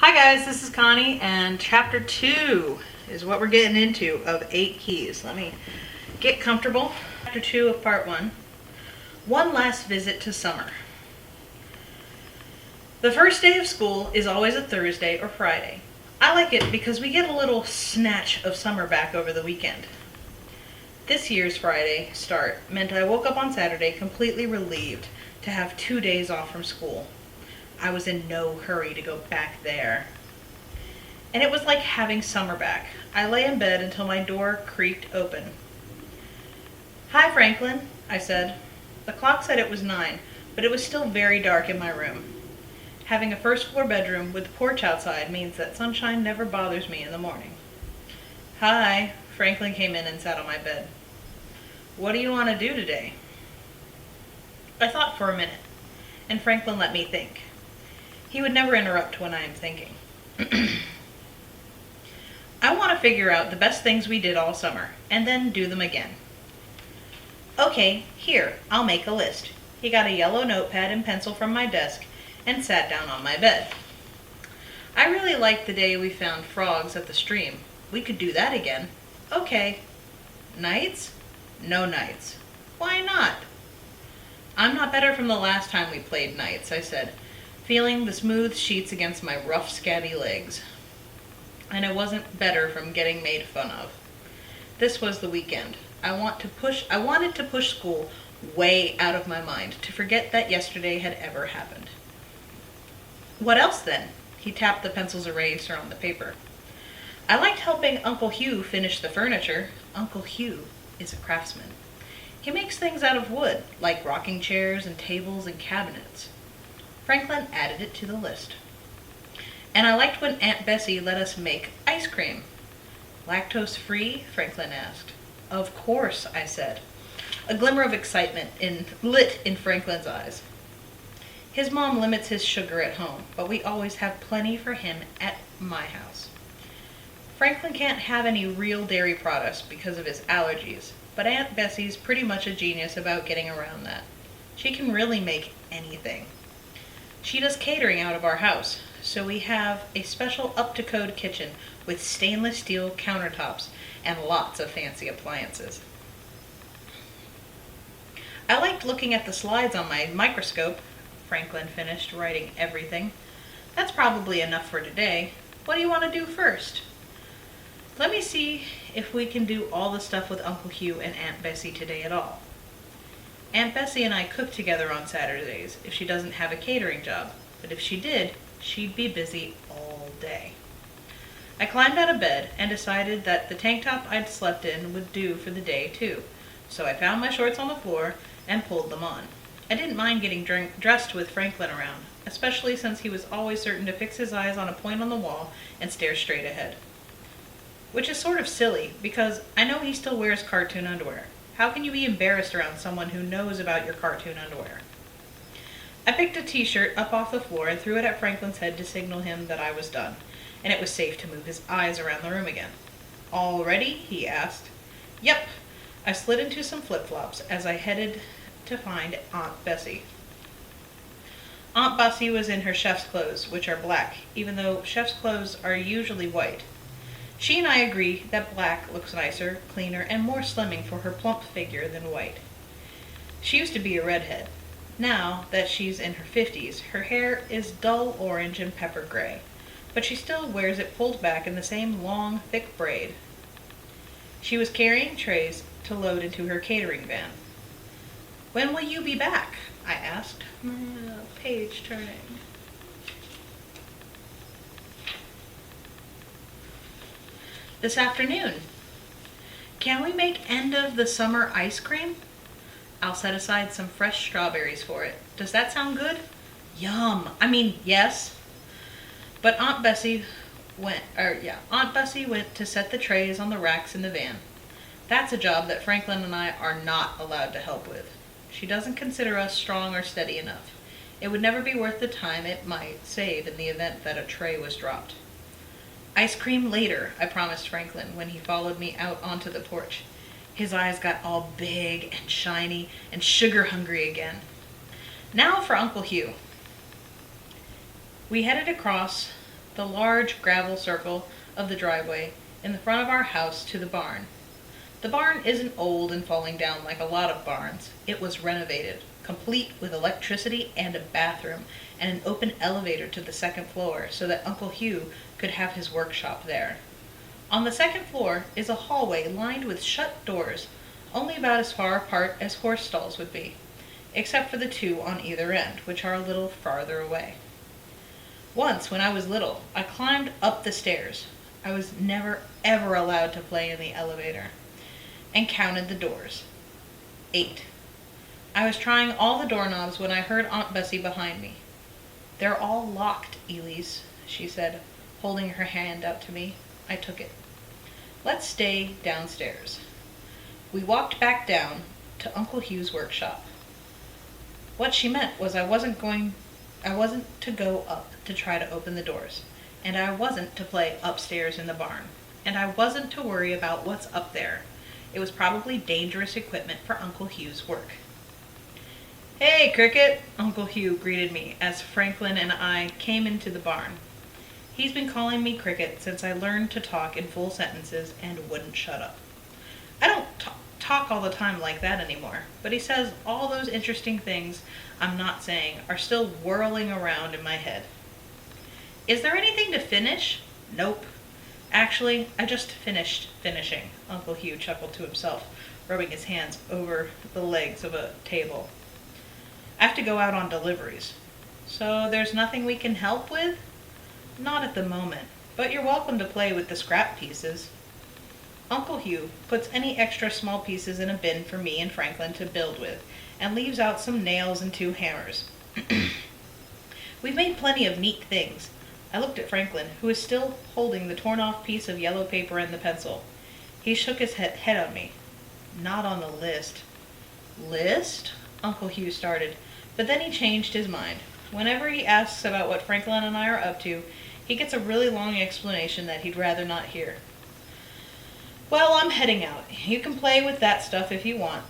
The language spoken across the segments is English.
Hi guys, this is Connie, and chapter 2 is what we're getting into of 8 keys. Let me get comfortable. Chapter 2 of part 1. One last visit to summer. The first day of school is always a Thursday or Friday. I like it because we get a little snatch of summer back over the weekend. This year's Friday start meant I woke up on Saturday completely relieved to have 2 days off from school. I was in no hurry to go back there. And it was like having summer back. I lay in bed until my door creaked open. "Hi, Franklin," I said. The clock said it was 9, but it was still very dark in my room. Having a first-floor bedroom with a porch outside means that sunshine never bothers me in the morning. "Hi," Franklin came in and sat on my bed. "What do you want to do today?" I thought for a minute, and Franklin let me think. He would never interrupt when I am thinking. "I want to figure out the best things we did all summer, and then do them again." "Okay, here, I'll make a list." He got a yellow notepad and pencil from my desk and sat down on my bed. "I really liked the day we found frogs at the stream. We could do that again." "Okay." "Nights?" "No nights." "Why not?" "I'm not better from the last time we played nights," I said, feeling the smooth sheets against my rough, scabby legs. And I wasn't better from getting made fun of. This was the weekend. I wanted to push school way out of my mind, to forget that yesterday had ever happened. "What else then?" He tapped the pencil's eraser on the paper. "I liked helping Uncle Hugh finish the furniture." Uncle Hugh is a craftsman. He makes things out of wood, like rocking chairs and tables and cabinets. Franklin added it to the list. "And I liked when Aunt Bessie let us make ice cream." "Lactose-free?" Franklin asked. "Of course," I said. A glimmer of excitement lit in Franklin's eyes. His mom limits his sugar at home, but we always have plenty for him at my house. Franklin can't have any real dairy products because of his allergies, but Aunt Bessie's pretty much a genius about getting around that. She can really make anything. She does catering out of our house, so we have a special up-to-code kitchen with stainless steel countertops and lots of fancy appliances. "I liked looking at the slides on my microscope." Franklin finished writing everything. "That's probably enough for today. What do you want to do first?" "Let me see if we can do all the stuff with Uncle Hugh and Aunt Bessie today at all. Aunt Bessie and I cook together on Saturdays if she doesn't have a catering job, but if she did, she'd be busy all day." I climbed out of bed and decided that the tank top I'd slept in would do for the day too, so I found my shorts on the floor and pulled them on. I didn't mind getting dressed with Franklin around, especially since he was always certain to fix his eyes on a point on the wall and stare straight ahead. Which is sort of silly, because I know he still wears cartoon underwear. How can you be embarrassed around someone who knows about your cartoon underwear? I picked a t-shirt up off the floor and threw it at Franklin's head to signal him that I was done, and it was safe to move his eyes around the room again. "All ready?" he asked. "Yep." I slid into some flip-flops as I headed to find Aunt Bessie. Aunt Bessie was in her chef's clothes, which are black, even though chef's clothes are usually white. She and I agree that black looks nicer, cleaner, and more slimming for her plump figure than white. She used to be a redhead. Now that she's in her 50s, her hair is dull orange and pepper gray, but she still wears it pulled back in the same long, thick braid. She was carrying trays to load into her catering van. "When will you be back?" I asked. Page turning. "This afternoon." "Can we make end of the summer ice cream?" "I'll set aside some fresh strawberries for it. Does that sound good?" "Yum! Yes." But Aunt Bessie went to set the trays on the racks in the van. That's a job that Franklin and I are not allowed to help with. She doesn't consider us strong or steady enough. It would never be worth the time it might save in the event that a tray was dropped. "Ice cream later," I promised Franklin when he followed me out onto the porch. His eyes got all big and shiny and sugar-hungry again. "Now for Uncle Hugh." We headed across the large gravel circle of the driveway in the front of our house to the barn. The barn isn't old and falling down like a lot of barns. It was renovated, complete with electricity and a bathroom and an open elevator to the second floor so that Uncle Hugh could have his workshop there. On the second floor is a hallway lined with shut doors, only about as far apart as horse stalls would be, except for the two on either end, which are a little farther away. Once, when I was little, I climbed up the stairs. I was never ever allowed to play in the elevator, and counted the doors. 8. I was trying all the doorknobs when I heard Aunt Bessie behind me. "They're all locked, Elise," she said, holding her hand out to me. I took it. "Let's stay downstairs." We walked back down to Uncle Hugh's workshop. What she meant was I wasn't to go up to try to open the doors, and I wasn't to play upstairs in the barn, and I wasn't to worry about what's up there. It was probably dangerous equipment for Uncle Hugh's work. "Hey, Cricket," Uncle Hugh greeted me as Franklin and I came into the barn. He's been calling me Cricket since I learned to talk in full sentences and wouldn't shut up. I don't talk all the time like that anymore, but he says all those interesting things I'm not saying are still whirling around in my head. "Is there anything to finish?" "Nope. Actually, I just finished finishing," Uncle Hugh chuckled to himself, rubbing his hands over the legs of a table. "I have to go out on deliveries." "So there's nothing we can help with?" "Not at the moment, but you're welcome to play with the scrap pieces." Uncle Hugh puts any extra small pieces in a bin for me and Franklin to build with, and leaves out some nails and 2 hammers. We've made plenty of neat things. I looked at Franklin, who was still holding the torn-off piece of yellow paper and the pencil. He shook his head on me. "Not on the list." "List?" Uncle Hugh started, but then he changed his mind. Whenever he asks about what Franklin and I are up to, he gets a really long explanation that he'd rather not hear. "Well, I'm heading out. You can play with that stuff if you want.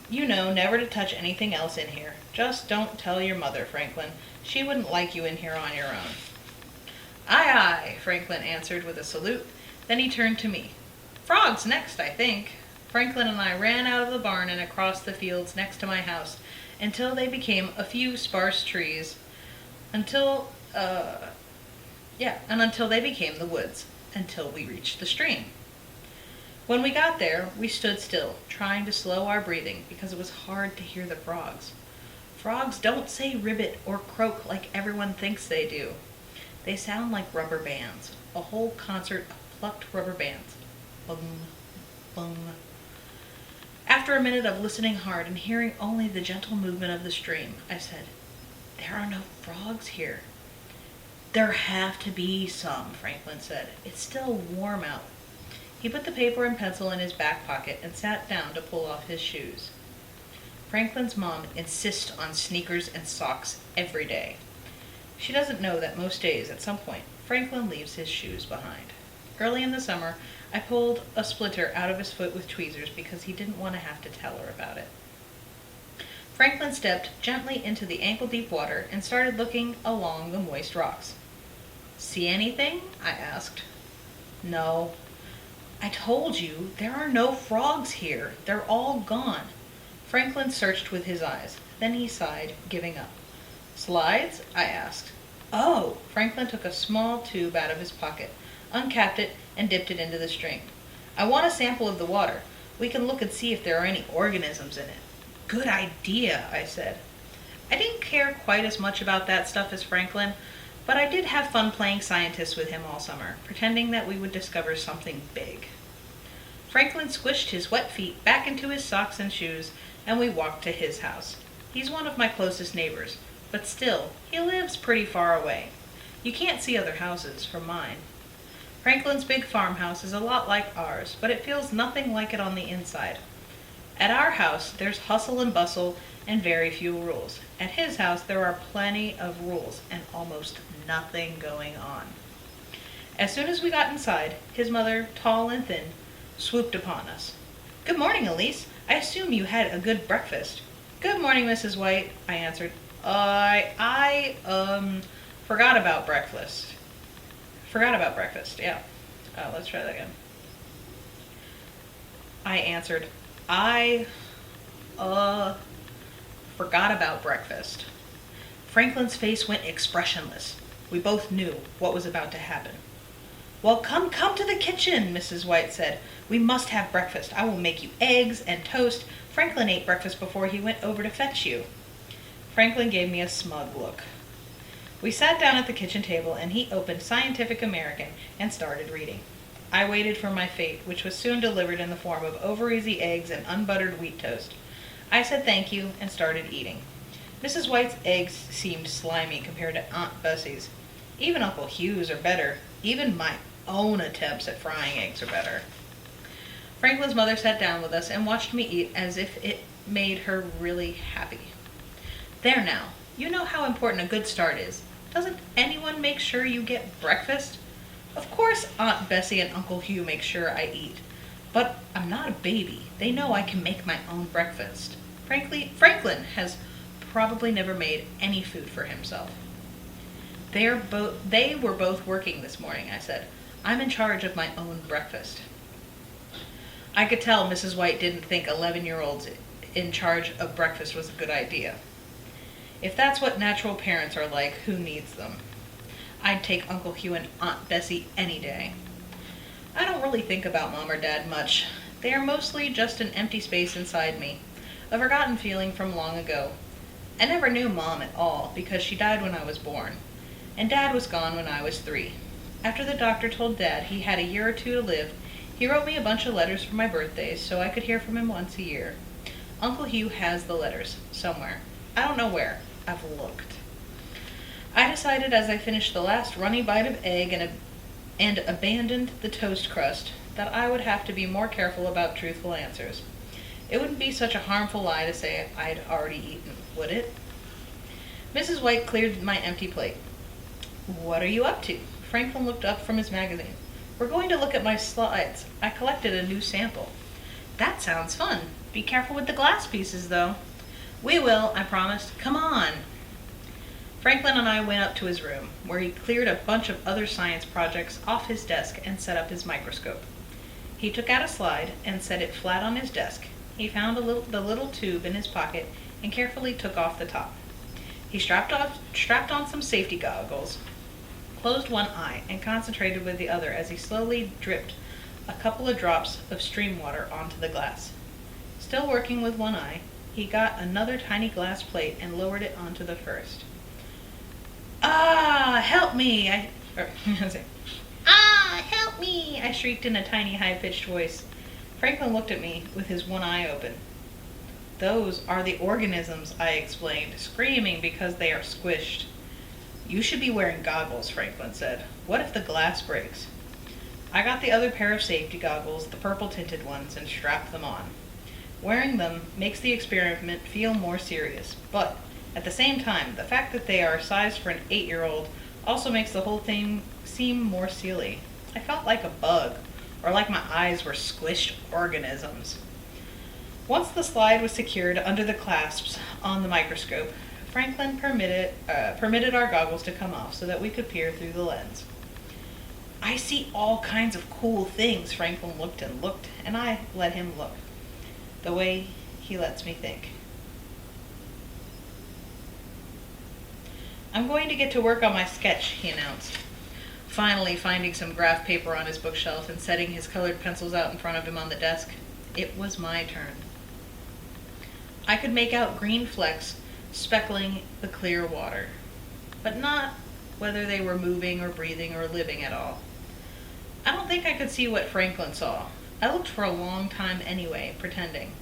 You know never to touch anything else in here. Just don't tell your mother, Franklin. She wouldn't like you in here on your own." "Aye, aye," Franklin answered with a salute. Then he turned to me. "Frogs next, I think." Franklin and I ran out of the barn and across the fields next to my house until they became a few sparse trees, until they became the woods, until we reached the stream. When we got there, we stood still, trying to slow our breathing because it was hard to hear the frogs. Frogs don't say ribbit or croak like everyone thinks they do. They sound like rubber bands, a whole concert of plucked rubber bands. Bung, bung. After a minute of listening hard and hearing only the gentle movement of the stream, I said, "There are no frogs here." "There have to be some," Franklin said. "It's still warm out." He put the paper and pencil in his back pocket and sat down to pull off his shoes. Franklin's mom insists on sneakers and socks every day. She doesn't know that most days, at some point, Franklin leaves his shoes behind. Early in the summer, I pulled a splinter out of his foot with tweezers because he didn't want to have to tell her about it. Franklin stepped gently into the ankle-deep water and started looking along the moist rocks. "See anything?" I asked. "No." "I told you, there are no frogs here. They're all gone." Franklin searched with his eyes. Then he sighed, giving up. "Slides?" I asked. "Oh!" Franklin took a small tube out of his pocket, uncapped it, and dipped it into the stream. "I want a sample of the water. We can look and see if there are any organisms in it." "Good idea," I said. I didn't care quite as much about that stuff as Franklin, but I did have fun playing scientist with him all summer, pretending that we would discover something big. Franklin squished his wet feet back into his socks and shoes, and we walked to his house. He's one of my closest neighbors, but still, he lives pretty far away. You can't see other houses from mine. Franklin's big farmhouse is a lot like ours, but it feels nothing like it on the inside. At our house, there's hustle and bustle and very few rules. At his house, there are plenty of rules and almost nothing going on. As soon as we got inside, his mother, tall and thin, swooped upon us. "Good morning, Elise. I assume you had a good breakfast." "Good morning, Mrs. White," I answered. I forgot about breakfast." Forgot about breakfast, yeah. Let's try that again. I answered, I, uh, forgot about breakfast. Franklin's face went expressionless. We both knew what was about to happen. Well, come to the kitchen, Mrs. White said. We must have breakfast. I will make you eggs and toast. Franklin ate breakfast before he went over to fetch you. Franklin gave me a smug look. We sat down at the kitchen table and he opened Scientific American and started reading. I waited for my fate, which was soon delivered in the form of over-easy eggs and unbuttered wheat toast. I said thank you and started eating. Mrs. White's eggs seemed slimy compared to Aunt Bessie's. Even Uncle Hugh's are better. Even my own attempts at frying eggs are better. Franklin's mother sat down with us and watched me eat as if it made her really happy. There now, you know how important a good start is. Doesn't anyone make sure you get breakfast? Of course Aunt Bessie and Uncle Hugh make sure I eat. But I'm not a baby. They know I can make my own breakfast. Frankly, Franklin has probably never made any food for himself. They were both working this morning, I said. I'm in charge of my own breakfast. I could tell Mrs. White didn't think 11-year-olds in charge of breakfast was a good idea. If that's what natural parents are like, who needs them? I'd take Uncle Hugh and Aunt Bessie any day. I don't really think about Mom or Dad much. They are mostly just an empty space inside me, a forgotten feeling from long ago. I never knew Mom at all because she died when I was born, and Dad was gone when I was 3. After the doctor told Dad he had a year or 2 to live, he wrote me a bunch of letters for my birthdays so I could hear from him once a year. Uncle Hugh has the letters, somewhere. I don't know where. I've looked. I decided as I finished the last runny bite of egg and abandoned the toast crust that I would have to be more careful about truthful answers. It wouldn't be such a harmful lie to say I'd already eaten, would it? Mrs. White cleared my empty plate. What are you up to? Franklin looked up from his magazine. We're going to look at my slides. I collected a new sample. That sounds fun. Be careful with the glass pieces, though. We will, I promised. Come on. Franklin and I went up to his room, where he cleared a bunch of other science projects off his desk and set up his microscope. He took out a slide and set it flat on his desk. He found the little tube in his pocket and carefully took off the top. He strapped on some safety goggles, closed one eye, and concentrated with the other as he slowly dripped a couple of drops of stream water onto the glass. Still working with one eye, he got another tiny glass plate and lowered it onto the first. Ah, help me! Help me! I shrieked in a tiny, high-pitched voice. Franklin looked at me with his one eye open. Those are the organisms, I explained, screaming because they are squished. You should be wearing goggles, Franklin said. What if the glass breaks? I got the other pair of safety goggles, the purple-tinted ones, and strapped them on. Wearing them makes the experiment feel more serious, but at the same time, the fact that they are sized for an 8-year-old also makes the whole thing seem more silly. I felt like a bug, or like my eyes were squished organisms. Once the slide was secured under the clasps on the microscope, Franklin permitted our goggles to come off so that we could peer through the lens. I see all kinds of cool things. Franklin looked, and I let him look, the way he lets me think. I'm going to get to work on my sketch, he announced, finally finding some graph paper on his bookshelf and setting his colored pencils out in front of him on the desk. It was my turn. I could make out green flecks speckling the clear water, but not whether they were moving or breathing or living at all. I don't think I could see what Franklin saw. I looked for a long time anyway, pretending.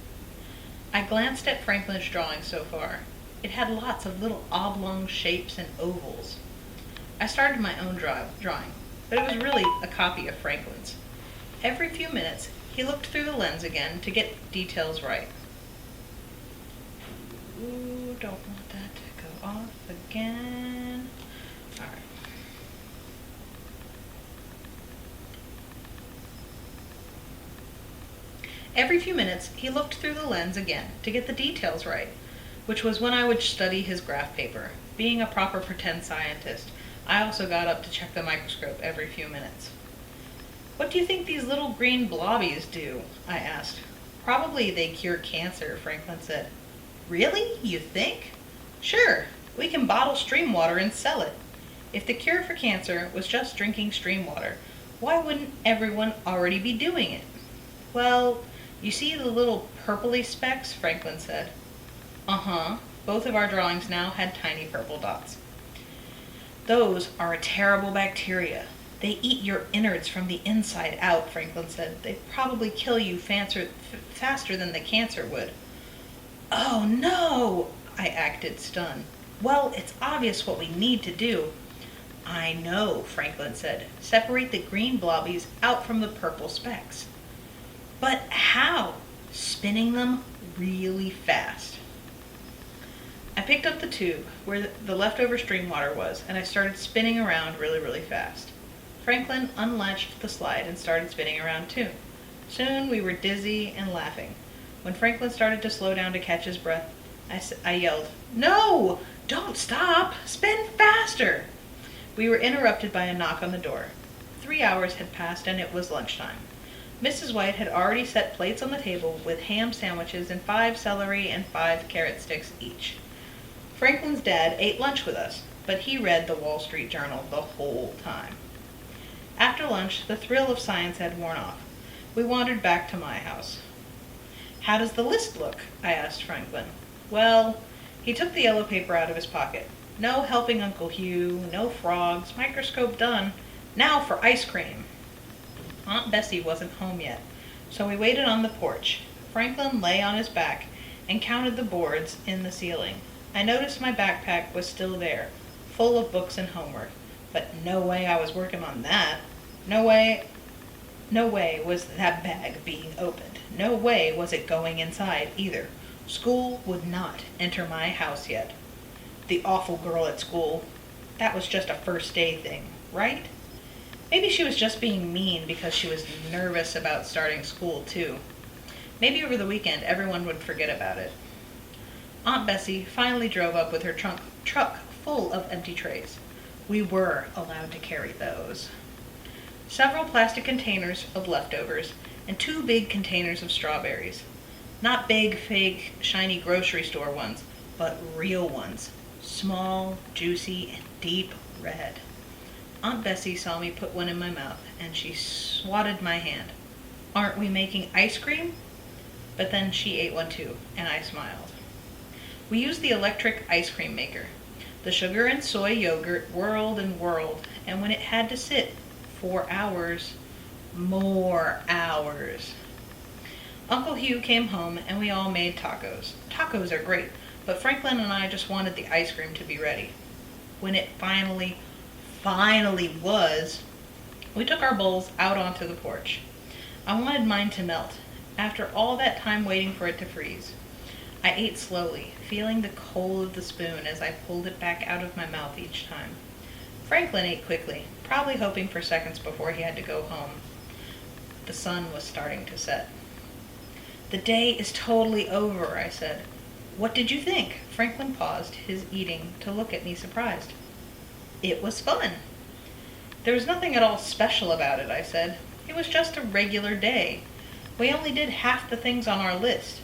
I glanced at Franklin's drawing so far. It had lots of little oblong shapes and ovals. I started my own drawing, but it was really a copy of Franklin's. Every few minutes, he looked through the lens again to get details right. Ooh, don't want that to go off again. All right. Every few minutes, he looked through the lens again to get the details right, which was when I would study his graph paper. Being a proper pretend scientist, I also got up to check the microscope every few minutes. "What do you think these little green blobbies do?" I asked. "Probably they cure cancer," Franklin said. "Really? You think?" "Sure. We can bottle stream water and sell it. If the cure for cancer was just drinking stream water, why wouldn't everyone already be doing it?" "Well, you see the little purpley specks?" Franklin said. Uh-huh. Both of our drawings now had tiny purple dots. "Those are a terrible bacteria. They eat your innards from the inside out," Franklin said. "They'd probably kill you faster than the cancer would." "Oh, no!" I acted stunned. "Well, it's obvious what we need to do." "I know," Franklin said. "Separate the green blobbies out from the purple specks." "But how?" "Spinning them really fast." I picked up the tube where the leftover stream water was, and I started spinning around really, really fast. Franklin unlatched the slide and started spinning around too. Soon we were dizzy and laughing. When Franklin started to slow down to catch his breath, I yelled, "No! Don't stop! Spin faster!" We were interrupted by a knock on the door. 3 hours had passed and it was lunchtime. Mrs. White had already set plates on the table with ham sandwiches and 5 celery and 5 carrot sticks each. Franklin's dad ate lunch with us, but he read the Wall Street Journal the whole time. After lunch, the thrill of science had worn off. We wandered back to my house. "How does the list look?" I asked Franklin. "Well," he took the yellow paper out of his pocket. "No helping Uncle Hugh, no frogs, microscope done. Now for ice cream." Aunt Bessie wasn't home yet, so we waited on the porch. Franklin lay on his back and counted the boards in the ceiling. I noticed my backpack was still there, full of books and homework, but no way I was working on that. No way was that bag being opened. No way was it going inside either. School would not enter my house yet. The awful girl at school. That was just a first day thing, right? Maybe she was just being mean because she was nervous about starting school too. Maybe over the weekend everyone would forget about it. Aunt Bessie finally drove up with her truck full of empty trays. We were allowed to carry those. Several plastic containers of leftovers and 2 big containers of strawberries. Not big, fake, shiny grocery store ones, but real ones. Small, juicy, and deep red. Aunt Bessie saw me put one in my mouth, and she swatted my hand. "Aren't we making ice cream?" But then she ate one too, and I smiled. We used the electric ice cream maker. The sugar and soy yogurt whirled and whirled, and when it had to sit 4 hours, more hours. Uncle Hugh came home and we all made tacos. Tacos are great, but Franklin and I just wanted the ice cream to be ready. When it finally was, we took our bowls out onto the porch. I wanted mine to melt, after all that time waiting for it to freeze. I ate slowly, feeling the cold of the spoon as I pulled it back out of my mouth each time. Franklin ate quickly, probably hoping for seconds before he had to go home. The sun was starting to set. "The day is totally over," I said. "What did you think?" Franklin paused his eating to look at me surprised. "It was fun." "There was nothing at all special about it," I said. "It was just a regular day. We only did half the things on our list."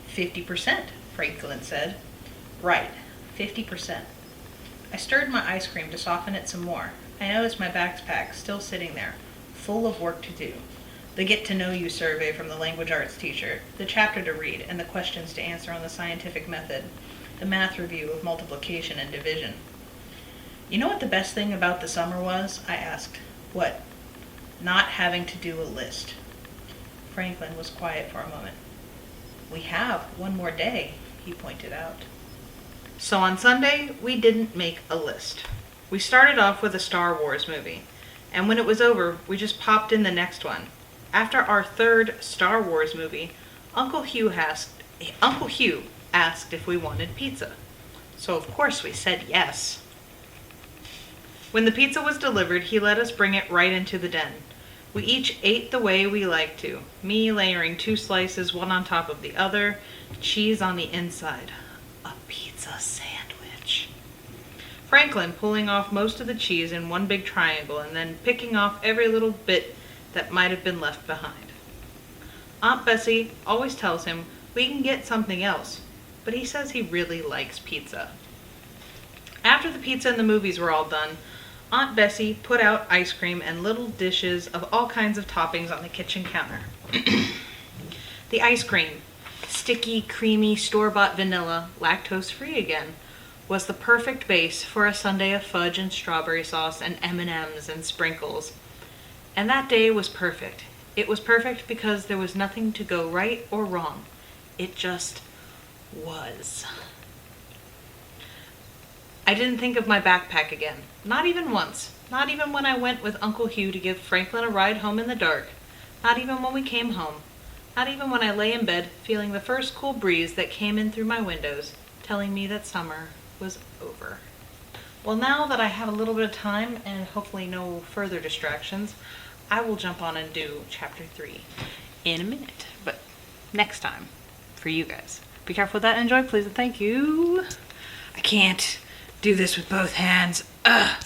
50%, Franklin said. "Right, 50%. I stirred my ice cream to soften it some more. I noticed my backpack still sitting there, full of work to do. The Get to Know You survey from the language arts teacher, the chapter to read, and the questions to answer on the scientific method, the math review of multiplication and division. "You know what the best thing about the summer was?" I asked. "What?" "Not having to do a list." Franklin was quiet for a moment. "We have one more day," he pointed out. So on Sunday, we didn't make a list. We started off with a Star Wars movie, and when it was over, we just popped in the next one. After our 3rd Star Wars movie, Uncle Hugh asked if we wanted pizza. So of course we said yes. When the pizza was delivered, he let us bring it right into the den. We each ate the way we liked to, me layering 2 slices, one on top of the other, cheese on the inside. A pizza sandwich. Franklin pulling off most of the cheese in one big triangle and then picking off every little bit that might have been left behind. Aunt Bessie always tells him we can get something else, but he says he really likes pizza. After the pizza and the movies were all done, Aunt Bessie put out ice cream and little dishes of all kinds of toppings on the kitchen counter. The ice cream, sticky, creamy, store-bought vanilla, lactose-free again, was the perfect base for a sundae of fudge and strawberry sauce and M&Ms and sprinkles. And that day was perfect. It was perfect because there was nothing to go right or wrong. It just was. I didn't think of my backpack again. Not even once. Not even when I went with Uncle Hugh to give Franklin a ride home in the dark. Not even when we came home. Not even when I lay in bed feeling the first cool breeze that came in through my windows, telling me that summer was over. Well, now that I have a little bit of time and hopefully no further distractions, I will jump on and do chapter 3 in a minute, but next time for you guys. Be careful with that. Enjoy, please, and thank you. I can't do this with both hands. Ugh.